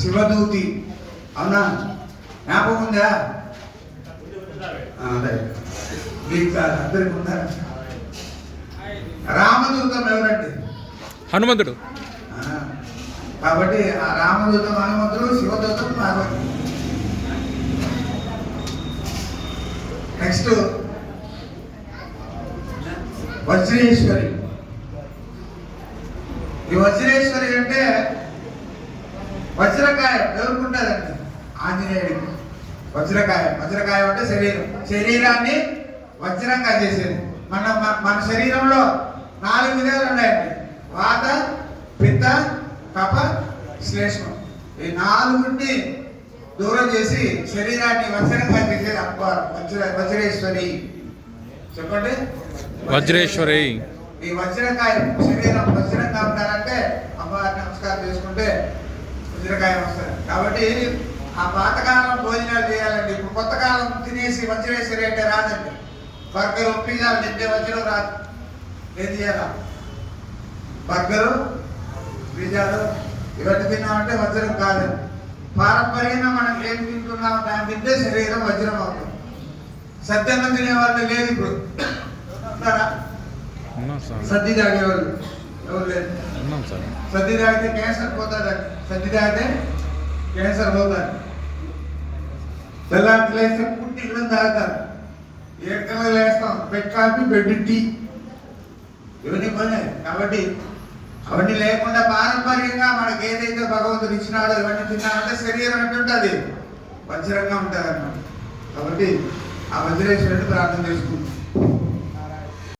శివదూతి. అవునా? జ్ఞాపకం ఉందా? అదే మీకు అందరికి ఉందా? రామదూతం ఎవరండి? హనుమంతుడు. కాబట్టి ఆ రామదూతం హనుమంతుడు, శివదూతం పార్వతి. నెక్స్ట్ వజ్రేశ్వరి. ఈ వజ్రేశ్వరి అంటే వజ్రకాయం ఎవరుకుంటుందండి? ఆంజనేయుడికి వజ్రకాయం. వజ్రకాయం అంటే శరీరాన్ని వజ్రంగా చేసేది. మన శరీరంలో 4 విధాలు ఉన్నాయండి: వాత, పిత్త, కఫ, శ్లేష్మం. ఈ 4ని దూరం చేసి శరీరాన్ని వజ్రంగా చేసేది అమ్మవారు వజ్రేశ్వరి. చెప్పండి. వజ్రేశ్వరి. ఈ వజ్రకాయం శరీరం వజ్రంగా ఉండాలంటే అమ్మవారిని నమస్కారం చేసుకుంటే వజ్రకాయం వస్తుంది. కాబట్టి ఆ పాతకాలం భోజనాలు చేయాలండి. ఇప్పుడు కొత్త కాలం తినేసి వజ్రేశ్వరి అంటే రాదండి. బర్గరు, పిజ్జాలు తింటే వజ్రం రాదు. ఏం చేయాలా? బర్గరు, పిజ్జాలు ఇవన్నీ తిన్నామంటే వజ్రం కాదండి. పారంపర్యంగా మనం ఏం తింటున్నాం దాన్ని తింటే శరీరం వజ్రం అవుతుంది. సత్యాన్నం తినేవాళ్ళు లేదు ఇప్పుడు. సద్ది తాగేవాళ్ళు ఎవరు లేదు. సద్ది తాగితే క్యాన్సర్ పోతుందండి. సద్ది తాగితే క్యాన్సర్ పోతుంది. తెల్లారి లేస్తే పుట్టి కూడా తాగుతారు. 7 గంటలకు వేస్తాం. బెడ్ కాఫీ, బెడ్ టీ ఇవన్నీ పోయినాయి. కాబట్టి అవన్నీ లేకుండా పారంపర్యంగా మనకి ఏదైతే భగవంతుడు ఇచ్చినాడో ఇవన్నీ తిన్నామంటే శరీరం ఎట్టుంటుంది? వజ్రంగా ఉంటుంది అన్నమాట. కాబట్టి ఆ వజ్రేశ్వరుడిని ప్రార్థన చేసుకుంటాం.